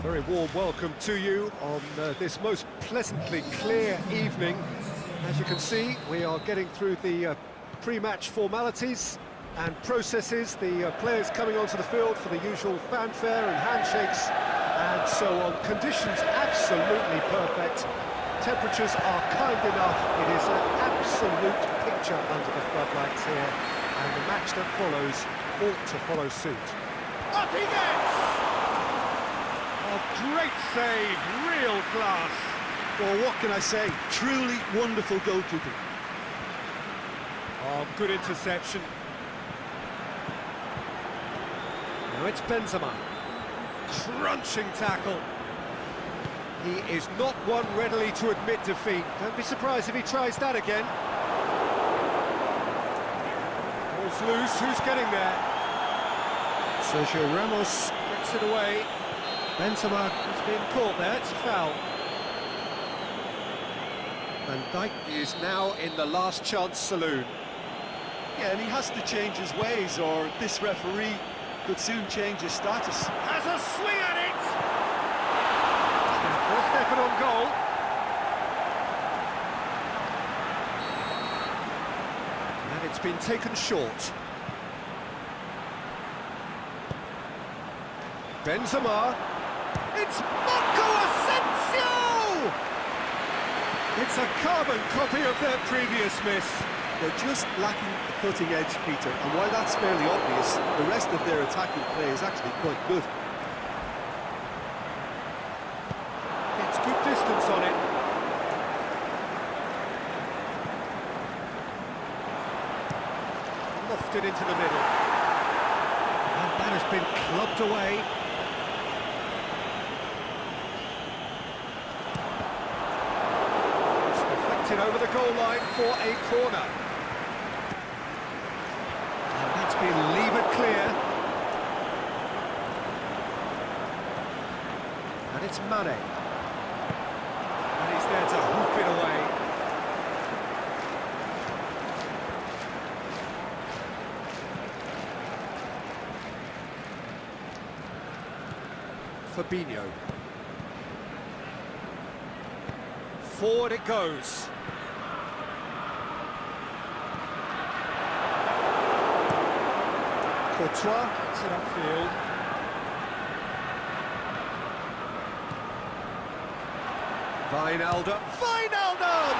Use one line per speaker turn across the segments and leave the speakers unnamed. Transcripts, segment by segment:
Very warm welcome to you on this most pleasantly clear evening. As you can see, we are getting through the pre-match formalities and processes, the players coming onto the field for the usual fanfare and handshakes and so on. Conditions absolutely perfect. Temperatures are kind enough. It is an absolute picture under the floodlights here, and the match that follows ought to follow suit.
Up he gets! Oh, great save, real class.
Well, what can I say? Truly wonderful goalkeeping.
Oh, good interception. Now it's Benzema. Crunching tackle. He is not one readily to admit defeat. Don't be surprised if he tries that again. Ball's loose, who's getting there? Sergio Ramos gets it away. Benzema has been caught there, it's a foul. Van Dijk is now in the last chance saloon.
Yeah, and he has to change his ways, or this referee could soon change his status.
Has a swing at it!
First effort on goal. And it's been taken short. Benzema. It's Marco Asensio! It's a carbon copy of their previous miss.
They're just lacking the cutting edge, Peter, and while that's fairly obvious, the rest of their attacking play is actually quite good.
It's good distance on it. Lofted into the middle. And that has been clubbed away. It's deflected over the goal line for a corner. And that's been levered clear. And it's Mane. And he's there to hoof it away. Fabinho. Forward it goes. Courtois gets it upfield. Wijnaldum. Wijnaldum!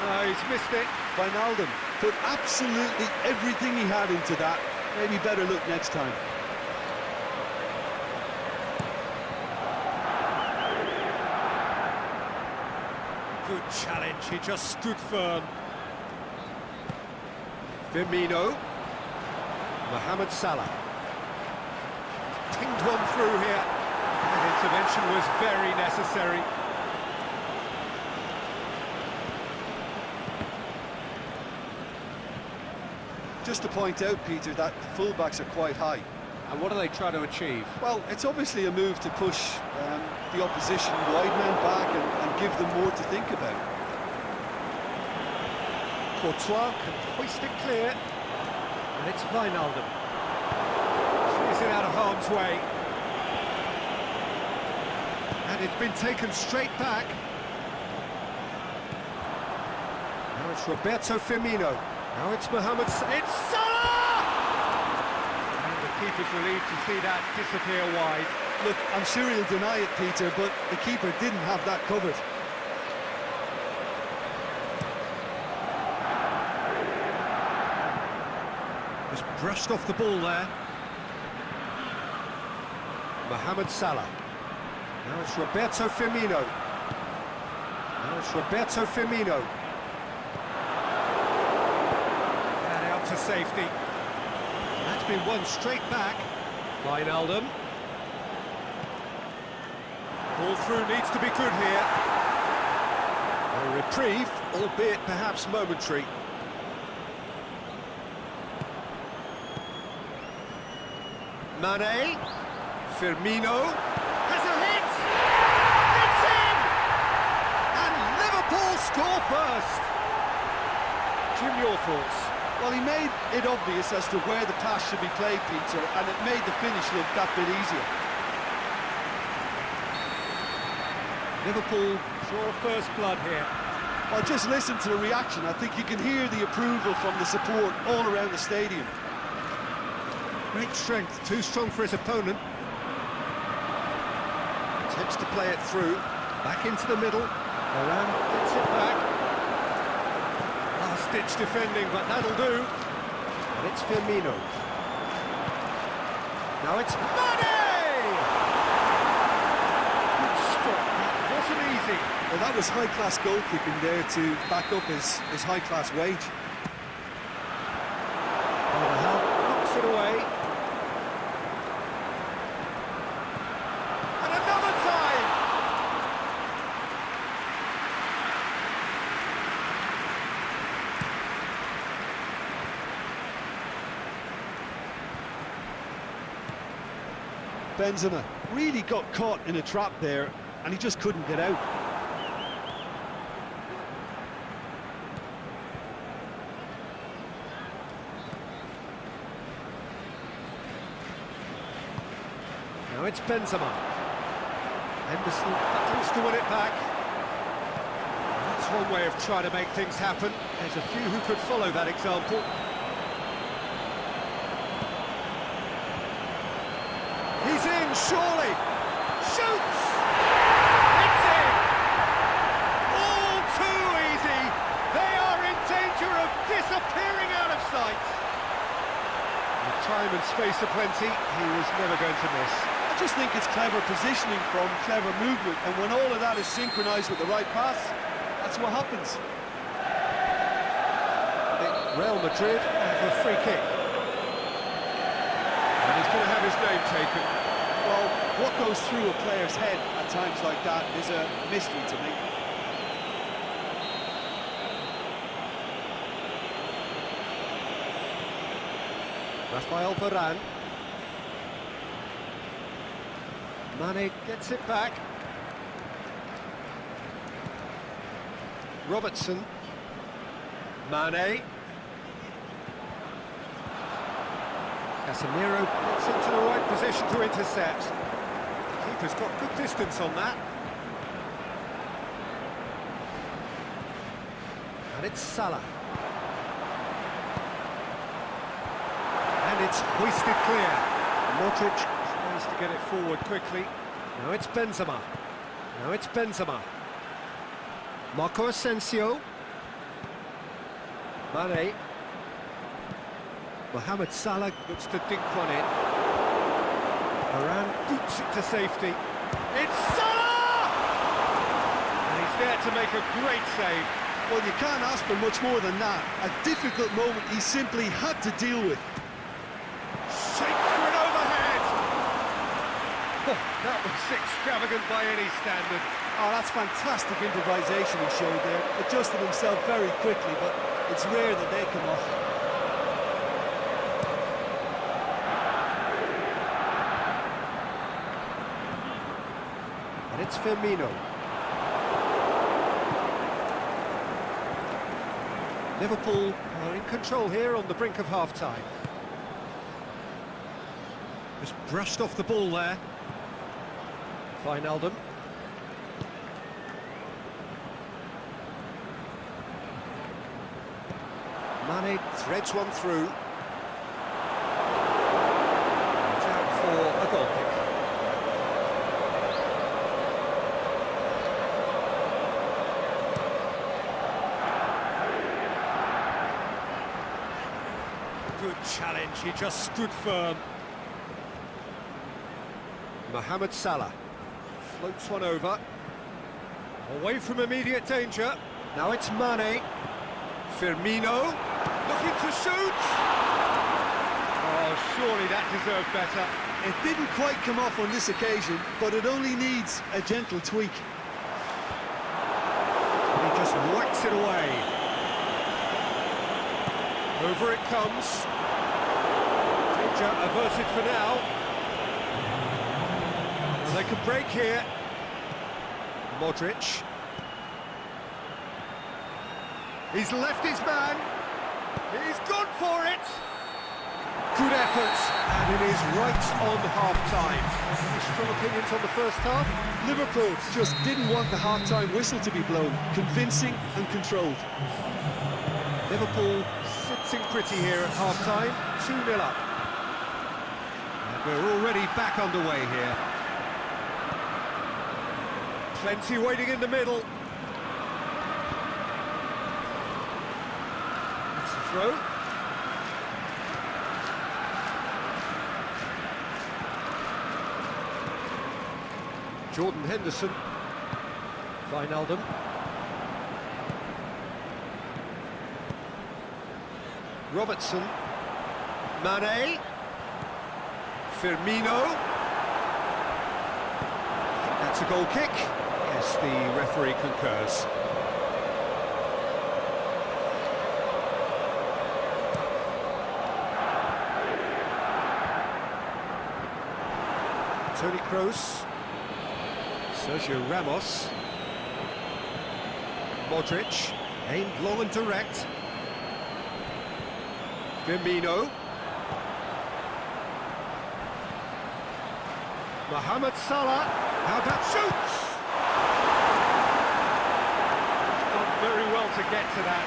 No, he's missed it.
Wijnaldum put absolutely everything he had into that. Maybe better look next time.
Good challenge, he just stood firm. Firmino. Mohamed Salah. Pinged one through here. That intervention was very necessary.
Just to point out, Peter, that the fullbacks are quite high.
And what are they trying to achieve?
Well, it's obviously a move to push the opposition wide men back and give them more to think about.
Courtois can hoist it clear. And it's Wijnaldum. Clears it out of harm's way. And it's been taken straight back. Now it's Roberto Firmino. Now it's Mohamed It's Salah! And the keeper's relieved to see that disappear wide.
Look, I'm sure he'll deny it, Peter, but the keeper didn't have that covered.
Just brushed off the ball there. Mohamed Salah. Now it's Roberto Firmino. Now it's Roberto Firmino. And out to safety. That's been won straight back. Wijnaldum. Ball through needs to be good here. A reprieve, albeit perhaps momentary. Mane. Firmino. Has a hit! It's in! And Liverpool score first! Jim, your thoughts?
Well, he made it obvious as to where the pass should be played, Peter, and it made the finish look that bit easier.
Liverpool.
Draw first blood here.
Well, just listen to the reaction. I think you can hear the approval from the support all around the stadium.
Great strength, too strong for his opponent. Attempts to play it through, back into the middle. Varane gets it back. Last-ditch defending, but that'll do. And it's Firmino. Now it's Mane!
Good stop. That wasn't easy.
Well, that was high-class goalkeeping there to back up his high-class wage.
Carvajal knocks it away.
And another time!
Benzema really got caught in a trap there, and he just couldn't get out.
Now it's Benzema. Henderson battles to win it back. That's one way of trying to make things happen. There's a few who could follow that example. He's in, surely. Shoots! It's in! All too easy. They are in danger of disappearing out of sight. With time and space aplenty, he was never going to miss.
I just think it's clever positioning from clever movement, and when all of that is synchronised with the right pass, that's what happens.
Real Madrid have a free kick. And he's going to have his name taken.
Well, what goes through a player's head at times like that is a mystery to me.
Rafael Varane. Mane gets it back. Robertson. Mane. Casemiro gets into the right position to intercept. The keeper's got good distance on that. And it's Salah. And it's hoisted clear. Modric tries to get it forward quickly. Now it's Benzema. Now it's Benzema. Marco Asensio. Mane. Mohamed Salah looks to dink one in. Varane boots it to safety. It's Salah! And he's there to make a great save.
Well, you can't ask for much more than that. A difficult moment he simply had to deal with.
Shake for an overhead!
Oh, that was extravagant by any standard.
Oh, that's fantastic improvisation he showed there. Adjusted himself very quickly, but it's rare that they come off.
And it's Firmino. Liverpool are in control here on the brink of half-time. Just brushed off the ball there. Wijnaldum. Mane threads one through. It's out for a goal kick. Good challenge, he just stood firm. Mohamed Salah floats one over. Away from immediate danger. Now it's Mane. Firmino looking to shoot. Oh, surely that deserved better.
It didn't quite come off on this occasion, but it only needs a gentle tweak.
He just whacks it away. Over it comes. Danger averted for now. Well, they can break here. Modric. He's left his man. He's gone for it. Good effort, and it is right on half-time. Any strong opinions on the first half?
Liverpool just didn't want the half-time whistle to be blown. Convincing and controlled.
Liverpool sitting pretty here at half-time, 2-0 up. And we're already back underway here. Plenty waiting in the middle. That's the throw. Jordan Henderson. Wijnaldum. Robertson. Mane. Firmino. That's a goal kick. Yes, the referee concurs. Toni Kroos. Sergio Ramos. Modric. Aimed long and direct. Firmino. Mohamed Salah. How about shoots?
Done very well to get to that.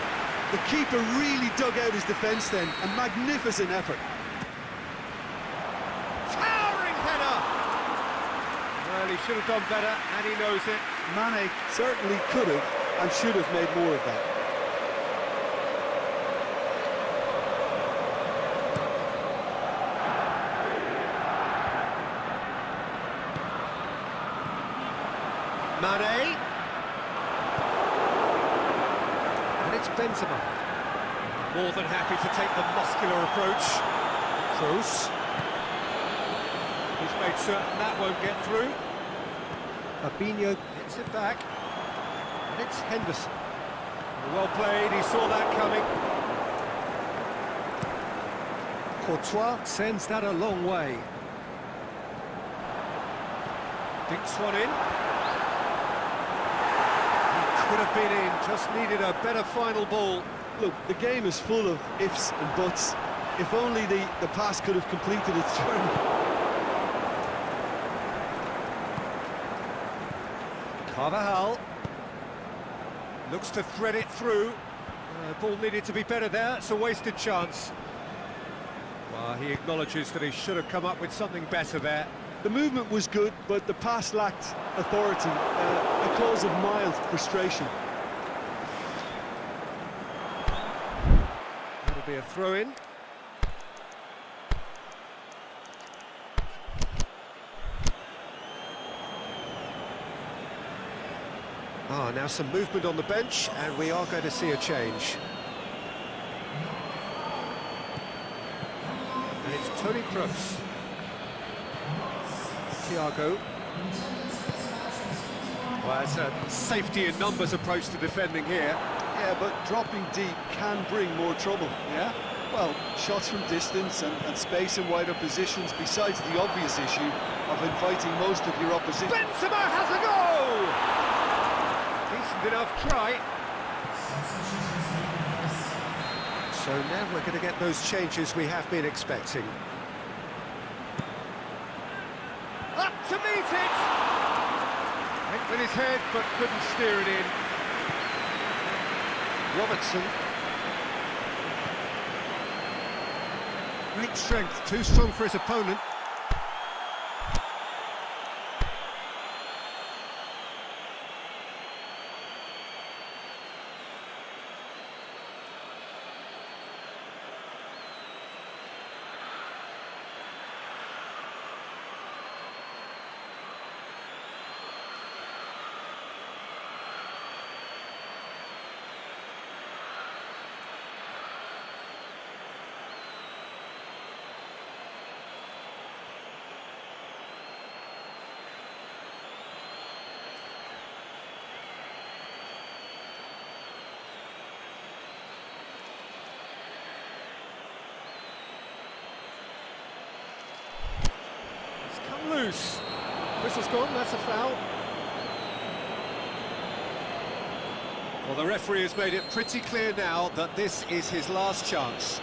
The keeper really dug out his defence then. A magnificent effort.
Towering header! Well, he should have done better, and he knows it.
Mane certainly could have and should have made more of that.
Mane. And it's Benzema. More than happy to take the muscular approach. Kroos. He's made certain that won't get through. Fabinho gets it back. And it's Henderson. Well played, he saw that coming. Courtois sends that a long way. Dinks one in. Could have been in, just needed a better final ball.
Look, the game is full of ifs and buts. If only the pass could have completed its journey.
Carvajal looks to thread it through. Ball needed to be better there, it's a wasted chance. Well, he acknowledges that he should have come up with something better there.
The movement was good, but the pass lacked authority, a cause of mild frustration.
That'll be a throw-in. Now some movement on the bench, and we are going to see a change. And it's Toni Kroos. Thiago. Well, it's a safety in numbers approach to defending here.
Yeah, but dropping deep can bring more trouble.
Yeah?
Well, shots from distance and space in wider positions, besides the obvious issue of inviting most of your opposition.
Benzema has a goal! Decent enough try. So now we're going to get those changes we have been expecting. Up to meet it!
Went with his head, but couldn't steer it in.
Robertson. Great strength, too strong for his opponent. Loose. Whistle's gone, that's a foul. Well, the referee has made it pretty clear now that this is his last chance.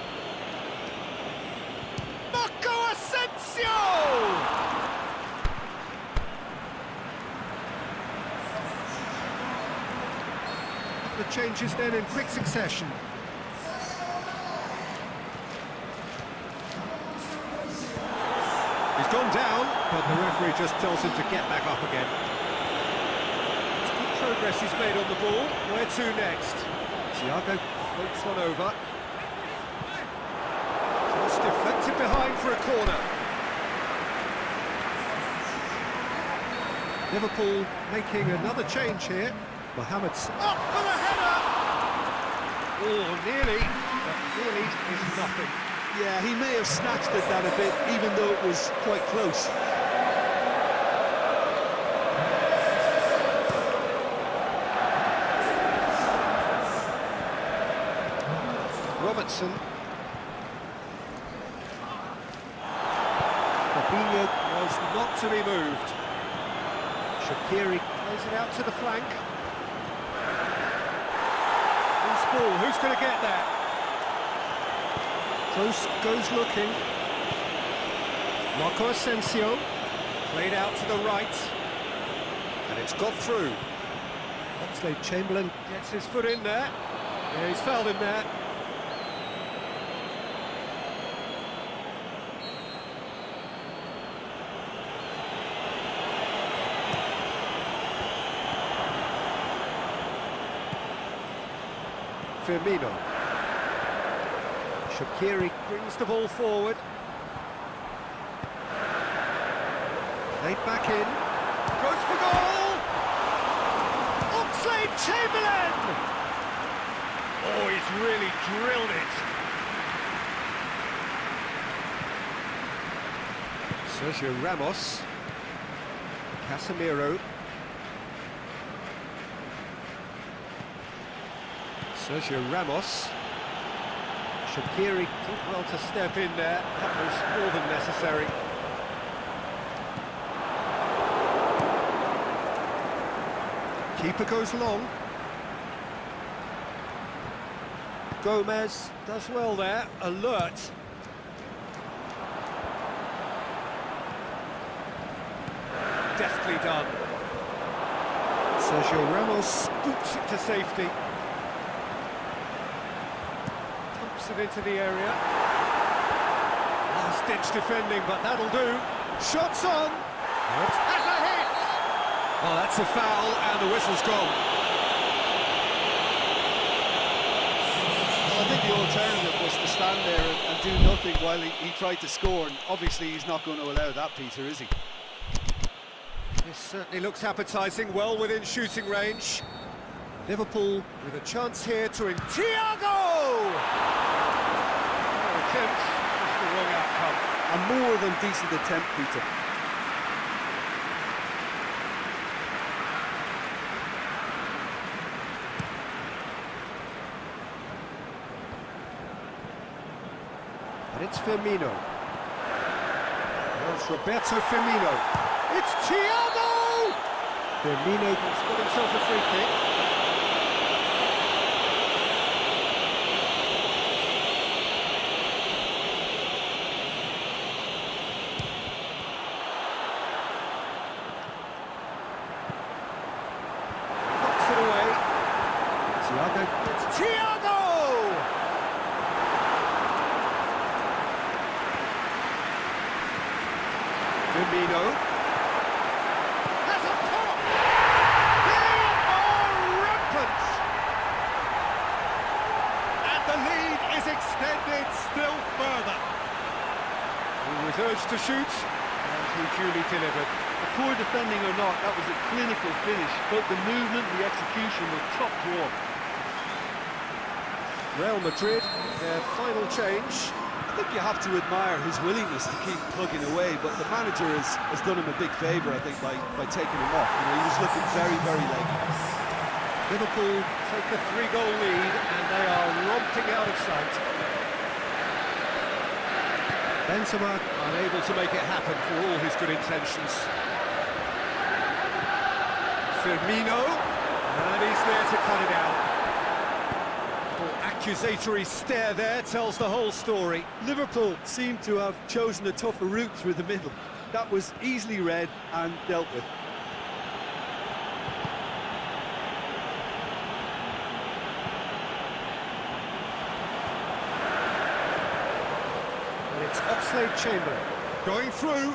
Asensio!
The changes then in quick succession.
He's gone down, but the referee just tells him to get back up again. It's good progress he's made on the ball. Where to next? Thiago floats one over. Just deflected behind for a corner.
Liverpool making another change here. Mohamed
Up for the header! Oh, nearly, but nearly is nothing.
Yeah, he may have snatched at that a bit, even though it was quite close.
Robertson. Fabinho
Was not to be moved.
Shaqiri plays it out to the flank.
Loose ball, who's going to get that?
Close goes looking. Marco Asensio.
Played out to the right.
And it's got through. Oxlade-Chamberlain.
Gets his foot in there. Yeah, he's fouled him there.
Firmino. Shaqiri
Brings the ball forward.
played back in.
Goes for goal! Oxlade-Chamberlain! Oh, he's really drilled it.
Sergio Ramos. Casemiro. Sergio Ramos. Shaqiri
Did well to step in there. That was more than necessary.
Keeper goes long. Gomez.
Does well there. Alert. Deftly done.
Sergio Ramos.
Scoops it to safety. Pumps it into the area. Last-ditch defending, but that'll do. Shots on. Has a hit. Oh, that's a foul, and the whistle's gone.
Well, I think the alternative was to stand there and do nothing while he tried to score, and obviously he's not going to allow that, Peter, is he?
This certainly looks appetising, well within shooting range.
Liverpool.
With a chance here to Thiago! Attempt, just the wrong outcome.
A more than decent attempt, Peter.
And it's Firmino. Well, it's Roberto Firmino.
It's Thiago!
Firmino
He's got himself a free kick. Knocks it away.
Thiago.
It's Thiago!
Firmino.
Has a pop! They are rampant! And the lead is extended still further. He was urged to shoot, and he duly delivered.
Poor defending or not, that was a clinical finish. Both the movement and the execution were top draw.
Real Madrid, their final change.
I think you have to admire his willingness to keep plugging away, but the manager has done him a big favour, I think, by taking him off. You know, he was looking very, very late.
Liverpool take a 3-goal lead, and they are romping out of sight.
Benzema
Unable to make it happen for all his good intentions. Firmino, and he's there to cut it out. Ball
accusatory stare there tells the whole story.
Liverpool seem to have chosen a tougher route through the middle. That was easily read and dealt with.
And it's Oxlade-Chamberlain going through.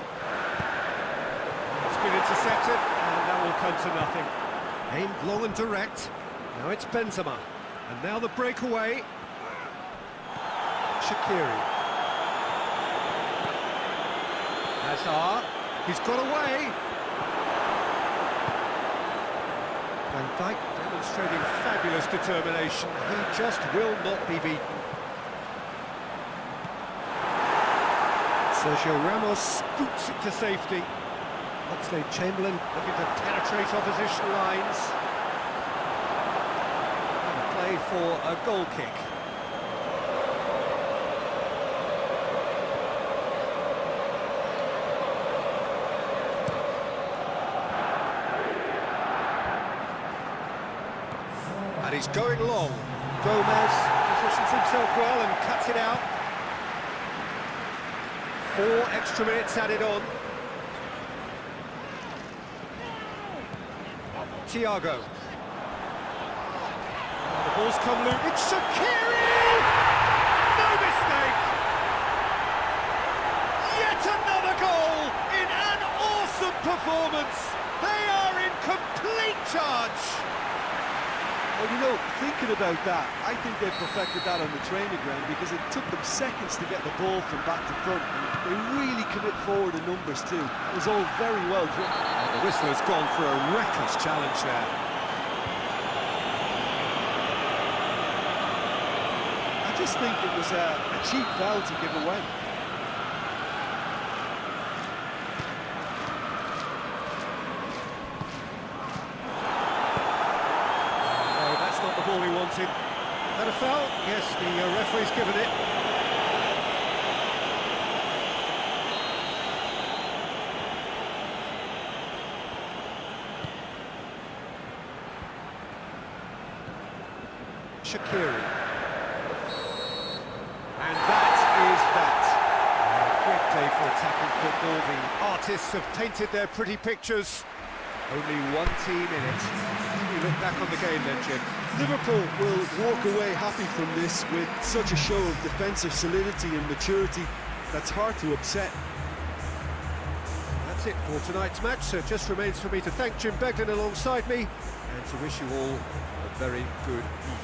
It's been intercepted, and that will come to nothing. Aimed long and direct. Now it's Benzema. And now the breakaway. Shaqiri. Hazard. He's got away. Van Dijk demonstrating fabulous determination. He just will not be beaten. Sergio Ramos scoots it to safety. Oxlade-Chamberlain looking to penetrate opposition lines. And played for a goal kick. And he's going long. Gomez positions himself well and cuts it out. 4 extra minutes added on. Thiago. The ball's come loose. It's Shaqiri! No mistake! Yet another goal in an awesome performance. They are in complete charge.
Well, you know, thinking about that, I think they perfected that on the training ground because it took them seconds to get the ball from back to front. And they really commit forward in numbers too. It was all very well driven.
And the whistler's gone for a reckless challenge there.
I just think it was a cheap foul to give away.
The ball he wanted. That a foul? Yes, the referee's given it. Shaqiri. And that is that. A great day for attacking football. The artists have painted their pretty pictures. Only one team in it. We look back on the game then, Jim.
Liverpool will walk away happy from this with such a show of defensive solidity and maturity that's hard to upset.
That's it for tonight's match, so it just remains for me to thank Jim Beglin alongside me and to wish you all a very good evening.